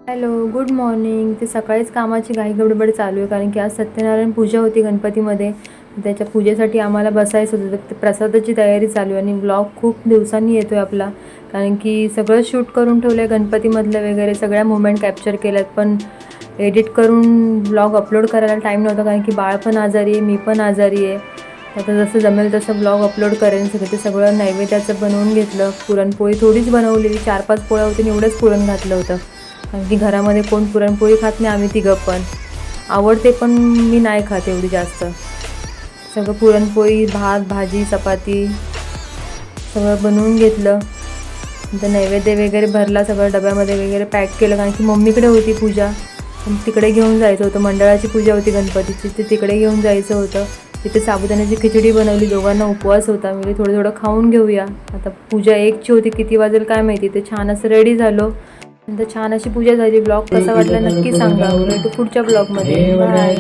Hello, good morning. ते सकाळीच कामाची घाई गडबड चालू आहे, कारण की आज सत्यनारायण पूजा होती गणपतीमध्ये. त्याच्या पूजेसाठी आम्हाला बसायचं होतं, तर प्रसादाची तयारी चालू आहे. आणि ब्लॉग खूप दिवसांनी येतो आहे आपला, कारण की सगळं शूट करून ठेवलं आहे गणपतीमधलं वगैरे, सगळ्या मोमेंट कॅप्चर केल्यात. पण एडिट करून ब्लॉग अपलोड करायला टाईम नव्हता, कारण की बाळ पण आजारी आहे, मी पण आजारी आहे. आता जसं जमेल तसं ब्लॉग अपलोड करेन. सगळं ते सगळं नैवेद्याचं बनवून घेतलं. पुरणपोळी थोडीच बनवलेली, 4-5 पोळ्या होती आणि एवढंच पुरण घातलं होतं, कारण की घरामध्ये कोण पुरणपोळी खात नाही. आम्ही तिघं पण आवडते, पण मी नाही खात एवढी जास्त. सगळं पुरणपोळी, भात, भाजी, चपाती सगळं बनवून घेतलं. नंतर नैवेद्य वगैरे भरला, सगळं डब्यामध्ये वगैरे पॅक केलं, कारण की मम्मीकडे होती पूजा. तिकडे घेऊन जायचं होतं, मंडळाची पूजा होती गणपतीची, ते तिकडे घेऊन जायचं होतं. तिथे साबुदाण्याची खिचडी बनवली, दोघांना उपवास होता. मी थोडं थोडं खाऊन घेऊया. आता पूजा 1ची होती, किती वाजेल काय माहिती. ते छान असं रेडी झालो, नंतर छान अशी पूजा झाली. ब्लॉग कसा वाटला नक्की सांगा. भेटू पुढच्या ब्लॉगमध्ये. बाय.